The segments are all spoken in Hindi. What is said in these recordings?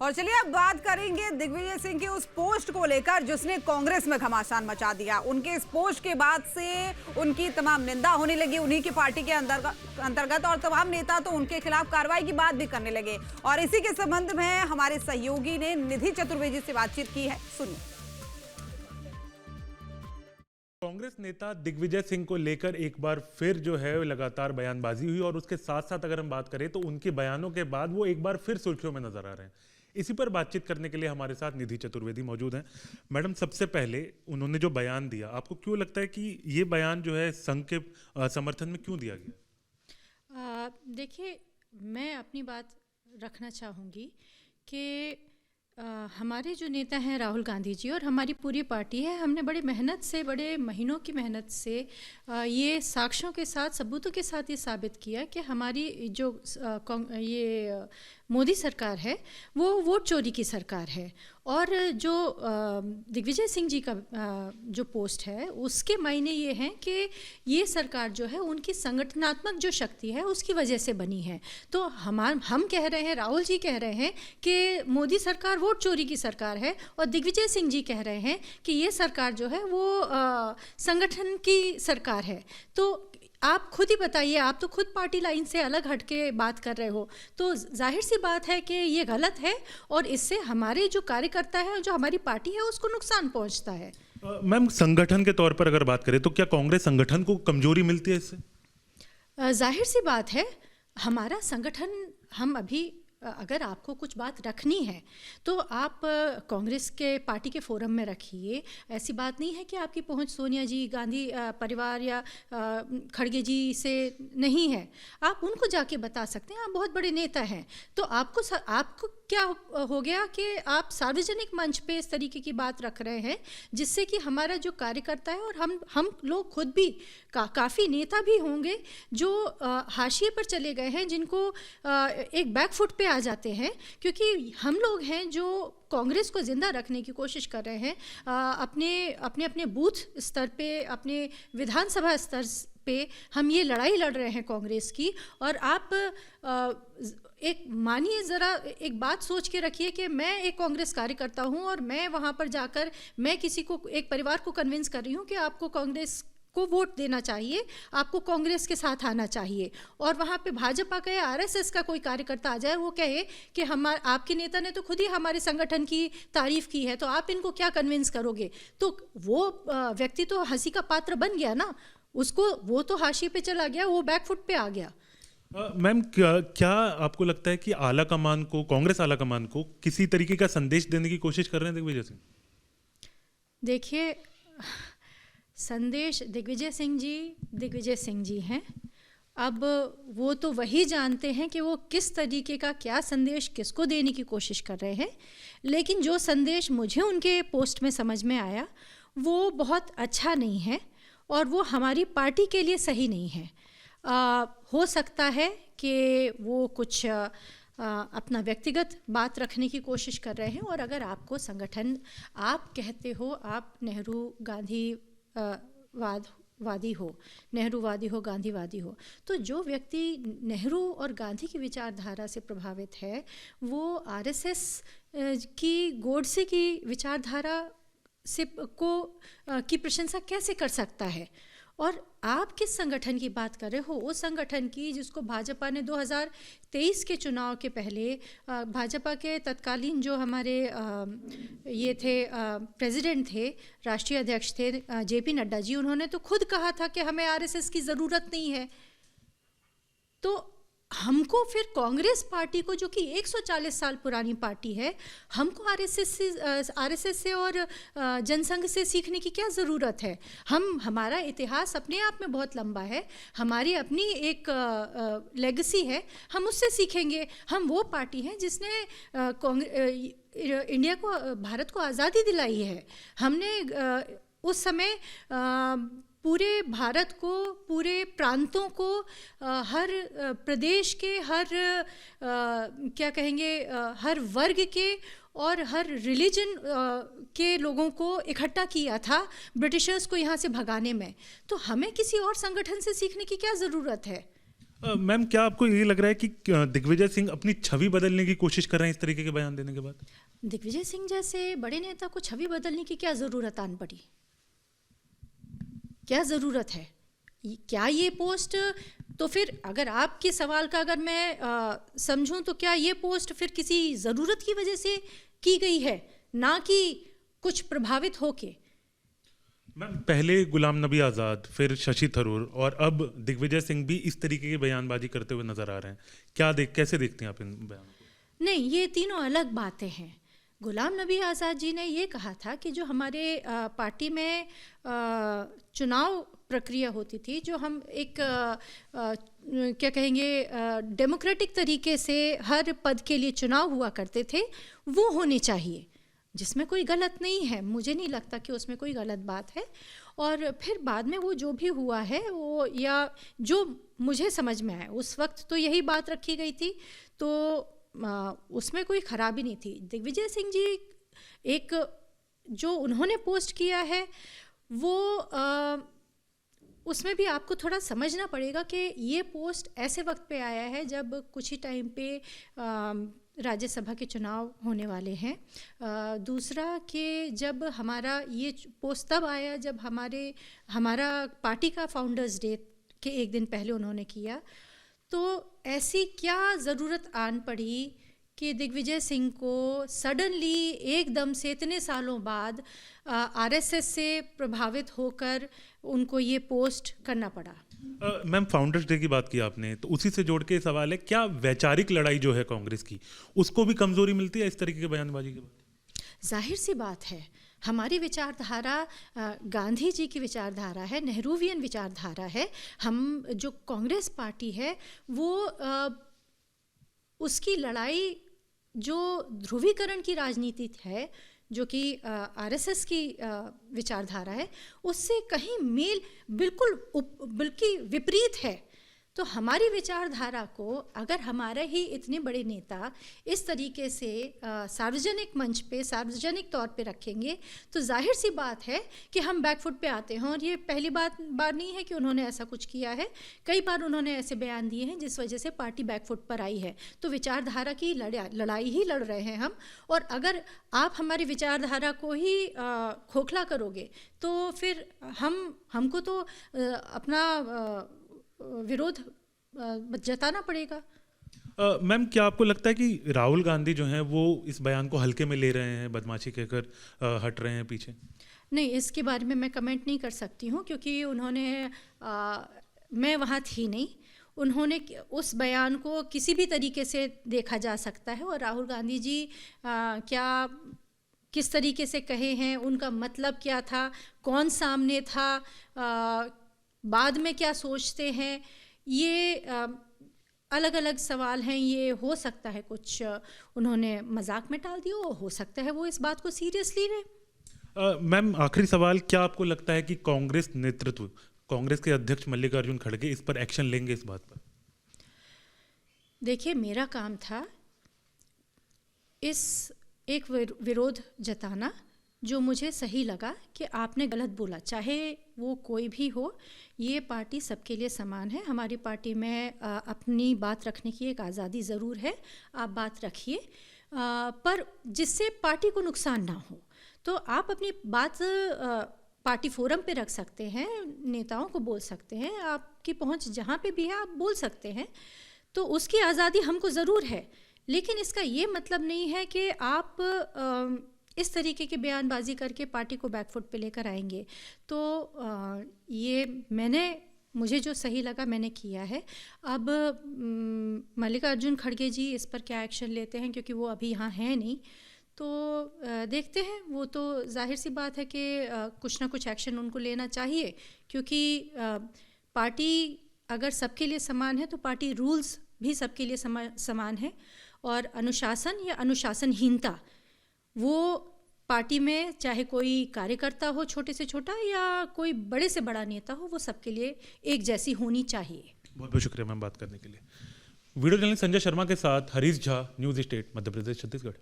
और चलिए अब बात करेंगे दिग्विजय सिंह के उस पोस्ट को लेकर जिसने कांग्रेस में घमासान मचा दिया। उनके इस पोस्ट के बाद से उनकी तमाम निंदा होने लगी उन्हीं की पार्टी के अंतर्गत और तमाम नेता तो उनके खिलाफ कार्रवाई की बात भी करने लगे। और इसी के संबंध में हमारे सहयोगी ने निधि चतुर्वेदी से बातचीत की है, सुनिए। कांग्रेस नेता दिग्विजय सिंह को लेकर एक बार फिर जो है लगातार बयानबाजी हुई और उसके साथ साथ अगर हम बात करें तो उनके बयानों के बाद वो एक बार फिर सुर्खियों में नजर आ रहे हैं। इसी पर बातचीत करने के लिए हमारे साथ निधि चतुर्वेदी मौजूद हैं। मैडम, सबसे पहले उन्होंने जो बयान दिया, आपको क्यों लगता है कि ये बयान जो है संघ के समर्थन में क्यों दिया गया? देखिए, मैं अपनी बात रखना चाहूँगी कि हमारे जो नेता हैं राहुल गांधी जी और हमारी पूरी पार्टी है, हमने बड़े मेहनत से, बड़े महीनों की मेहनत से ये साक्ष्यों के साथ, सबूतों के साथ ये साबित किया कि हमारी जो ये मोदी सरकार है वो वोट चोरी की सरकार है। और जो दिग्विजय सिंह जी का जो पोस्ट है उसके मायने ये हैं कि ये सरकार जो है उनकी संगठनात्मक जो शक्ति है उसकी वजह से बनी है। तो हम कह रहे हैं, राहुल जी कह रहे हैं कि मोदी सरकार वोट चोरी की सरकार है और दिग्विजय सिंह जी कह रहे हैं कि ये सरकार जो है वो संगठन की सरकार है। तो आप खुद ही बताइए, आप तो खुद पार्टी लाइन से अलग हट के बात कर रहे हो, तो जाहिर सी बात है कि ये गलत है और इससे हमारे जो कार्यकर्ता है, जो हमारी पार्टी है, उसको नुकसान पहुंचता है। मैम, संगठन के तौर पर अगर बात करें तो क्या कांग्रेस संगठन को कमजोरी मिलती है इससे? जाहिर सी बात है, हमारा संगठन, हम अभी अगर आपको कुछ बात रखनी है तो आप कांग्रेस के पार्टी के फोरम में रखिए। ऐसी बात नहीं है कि आपकी पहुंच सोनिया जी, गांधी परिवार या खड़गे जी से नहीं है। आप उनको जाके बता सकते हैं, आप बहुत बड़े नेता हैं। तो आपको क्या हो गया कि आप सार्वजनिक मंच पे इस तरीके की बात रख रहे हैं जिससे कि हमारा जो कार्यकर्ता है और हम लोग खुद भी काफ़ी नेता भी होंगे जो हाशिए पर चले गए हैं, जिनको एक बैकफुट पे आ जाते हैं, क्योंकि हम लोग हैं जो कांग्रेस को ज़िंदा रखने की कोशिश कर रहे हैं अपने बूथ स्तर पे, अपने विधानसभा स्तर पे हम ये लड़ाई लड़ रहे हैं कांग्रेस की। और आप एक मानिए, ज़रा एक बात सोच के रखिए कि मैं एक कांग्रेस कार्यकर्ता हूं और मैं वहां पर जाकर मैं किसी को, एक परिवार को कन्विंस कर रही हूं कि आपको कांग्रेस को वोट देना चाहिए, आपको कांग्रेस के साथ आना चाहिए। और वहाँ पे भाजपा का या आरएसएस का कोई कार्यकर्ता आ जाए, वो कहे कि आपके नेता ने तो खुद ही हमारे संगठन की तारीफ की है, तो आप इनको क्या कन्विंस करोगे? तो वो व्यक्ति तो हंसी का पात्र बन गया ना, उसको, वो तो हाशिए पे चला गया, वो बैकफुट पे आ गया। मैम, क्या आपको लगता है कि आला कमान को, कांग्रेस आला कमान को किसी तरीके का संदेश देने की कोशिश कर रहे हैं दिग्विजय सिंह? देखिए, संदेश दिग्विजय सिंह जी हैं। अब वो तो वही जानते हैं कि वो किस तरीके का क्या संदेश किसको देने की कोशिश कर रहे हैं। लेकिन जो संदेश मुझे उनके पोस्ट में समझ में आया वो बहुत अच्छा नहीं है और वो हमारी पार्टी के लिए सही नहीं है। हो सकता है कि वो कुछ अपना व्यक्तिगत बात रखने की कोशिश कर रहे हैं। और अगर आपको संगठन, आप कहते हो आप नेहरू गांधी वादी हो, नेहरूवादी हो, गांधीवादी हो, तो जो व्यक्ति नेहरू और गांधी की विचारधारा से प्रभावित है वो आरएसएस की, गोडसे की विचारधारा से की प्रशंसा कैसे कर सकता है? और आप किस संगठन की बात कर रहे हो? उस संगठन की जिसको भाजपा ने 2023 के चुनाव के पहले, भाजपा के तत्कालीन जो हमारे ये थे, प्रेसिडेंट थे, राष्ट्रीय अध्यक्ष थे जेपी नड्डा जी, उन्होंने तो खुद कहा था कि हमें आरएसएस की ज़रूरत नहीं है। तो हमको फिर कांग्रेस पार्टी को, जो कि 140 साल पुरानी पार्टी है, हमको आरएसएस से और जनसंघ से सीखने की क्या ज़रूरत है? हमारा इतिहास अपने आप में बहुत लंबा है, हमारी अपनी एक लेगेसी है, हम उससे सीखेंगे। हम वो पार्टी हैं जिसने इंडिया को, भारत को आज़ादी दिलाई है। हमने उस समय पूरे भारत को, पूरे प्रांतों को, हर प्रदेश के, हर क्या कहेंगे, हर वर्ग के और हर रिलीजन के लोगों को इकट्ठा किया था ब्रिटिशर्स को यहाँ से भगाने में। तो हमें किसी और संगठन से सीखने की क्या ज़रूरत है? मैम, क्या आपको ये लग रहा है कि दिग्विजय सिंह अपनी छवि बदलने की कोशिश कर रहे हैं इस तरीके के बयान देने के बाद? दिग्विजय सिंह जैसे बड़े नेता को छवि बदलने की क्या ज़रूरत आन पड़ी? क्या ज़रूरत है? क्या ये पोस्ट, तो फिर अगर आपके सवाल का अगर मैं समझूं तो क्या ये पोस्ट फिर किसी ज़रूरत की वजह से की गई है, ना कि कुछ प्रभावित होके? मैम, पहले गुलाम नबी आज़ाद, फिर शशि थरूर और अब दिग्विजय सिंह भी इस तरीके की बयानबाजी करते हुए नजर आ रहे हैं। कैसे देखते हैं आप इन बयानों को? नहीं, ये तीनों अलग बातें हैं। गुलाम नबी आज़ाद जी ने ये कहा था कि जो हमारे पार्टी में चुनाव प्रक्रिया होती थी, जो हम एक क्या कहेंगे डेमोक्रेटिक तरीके से हर पद के लिए चुनाव हुआ करते थे, वो होने चाहिए, जिसमें कोई गलत नहीं है। मुझे नहीं लगता कि उसमें कोई गलत बात है। और फिर बाद में वो जो भी हुआ है, वो या जो मुझे समझ में आया उस वक्त तो यही बात रखी गई थी, तो उसमें कोई खराबी नहीं थी। दिग्विजय सिंह जी एक जो उन्होंने पोस्ट किया है वो उसमें भी आपको थोड़ा समझना पड़ेगा कि ये पोस्ट ऐसे वक्त पे आया है जब कुछ ही टाइम पे राज्यसभा के चुनाव होने वाले हैं। दूसरा कि जब हमारा ये पोस्ट तब आया जब हमारा पार्टी का फाउंडर्स डे के एक दिन पहले उन्होंने किया। तो ऐसी क्या ज़रूरत आन पड़ी कि दिग्विजय सिंह को सडनली एकदम से इतने सालों बाद आरएसएस से प्रभावित होकर उनको ये पोस्ट करना पड़ा? मैम, फाउंडर्स डे की बात की आपने, तो उसी से जोड़ के सवाल है, क्या वैचारिक लड़ाई जो है कांग्रेस की, उसको भी कमजोरी मिलती है इस तरीके के बयानबाजी के बाद? जाहिर सी बात है, हमारी विचारधारा गांधी जी की विचारधारा है, नेहरूवियन विचारधारा है। हम जो कांग्रेस पार्टी है वो उसकी लड़ाई जो ध्रुवीकरण की राजनीति है, जो कि आरएसएस की विचारधारा है, उससे कहीं मेल बिल्कुल विपरीत है। तो हमारी विचारधारा को अगर हमारे ही इतने बड़े नेता इस तरीके से सार्वजनिक मंच पे सार्वजनिक तौर पे रखेंगे, तो जाहिर सी बात है कि हम बैकफुट पे आते हैं। और ये पहली बार नहीं है कि उन्होंने ऐसा कुछ किया है, कई बार उन्होंने ऐसे बयान दिए हैं जिस वजह से पार्टी बैकफुट पर आई है। तो विचारधारा की लड़ाई ही लड़ रहे हैं हम। और अगर आप हमारी विचारधारा को ही खोखला करोगे तो फिर हमको तो अपना विरोध जताना पड़ेगा। मैम, क्या आपको लगता है कि राहुल गांधी जो हैं वो इस बयान को हल्के में ले रहे हैं, बदमाशी कहकर हट रहे हैं पीछे? नहीं, इसके बारे में मैं कमेंट नहीं कर सकती हूँ, क्योंकि उन्होंने मैं वहाँ थी नहीं। उन्होंने उस बयान को किसी भी तरीके से देखा जा सकता है, और राहुल गांधी जी क्या किस तरीके से कहे हैं, उनका मतलब क्या था, कौन सामने था, बाद में क्या सोचते हैं, ये अलग अलग सवाल हैं। ये हो सकता है कुछ उन्होंने मजाक में टाल दिया, हो सकता है वो इस बात को सीरियसली ले। मैम, आखिरी सवाल, क्या आपको लगता है कि कांग्रेस नेतृत्व, कांग्रेस के अध्यक्ष मल्लिकार्जुन खड़गे इस पर एक्शन लेंगे इस बात पर? देखिए, मेरा काम था इस एक विरोध जताना जो मुझे सही लगा कि आपने गलत बोला, चाहे वो कोई भी हो। ये पार्टी सबके लिए समान है। हमारी पार्टी में अपनी बात रखने की एक आज़ादी ज़रूर है, आप बात रखिए, पर जिससे पार्टी को नुकसान ना हो। तो आप अपनी बात पार्टी फोरम पे रख सकते हैं, नेताओं को बोल सकते हैं, आपकी पहुंच जहाँ पे भी है आप बोल सकते हैं, तो उसकी आज़ादी हमको ज़रूर है। लेकिन इसका ये मतलब नहीं है कि आप इस तरीके की बयानबाजी करके पार्टी को बैकफुट पे लेकर आएंगे। तो ये मुझे जो सही लगा मैंने किया है। अब मल्लिकार्जुन खड़गे जी इस पर क्या एक्शन लेते हैं, क्योंकि वो अभी यहाँ हैं नहीं, तो देखते हैं। वो तो जाहिर सी बात है कि कुछ ना कुछ एक्शन उनको लेना चाहिए, क्योंकि पार्टी अगर सबके लिए समान है तो पार्टी रूल्स भी सबके लिए समान है। और अनुशासन या अनुशासनहीनता, वो पार्टी में चाहे कोई कार्यकर्ता हो छोटे से छोटा या कोई बड़े से बड़ा नेता हो, वो सबके लिए एक जैसी होनी चाहिए। बहुत बहुत शुक्रिया मैम बात करने के लिए। वीडियो जर्नलिस्ट संजय शर्मा के साथ हरीश झा, न्यूज स्टेट, मध्य प्रदेश, छत्तीसगढ़।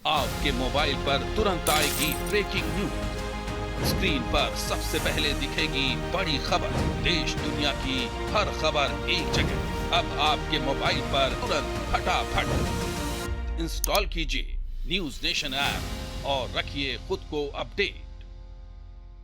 आपके मोबाइल पर तुरंत आएगी ब्रेकिंग न्यूज, स्क्रीन पर सबसे पहले दिखेगी बड़ी खबर, देश दुनिया की हर खबर एक जगह। अब आपके मोबाइल पर तुरंत फटाफट इंस्टॉल कीजिए न्यूज नेशन ऐप और रखिए खुद को अपडेट।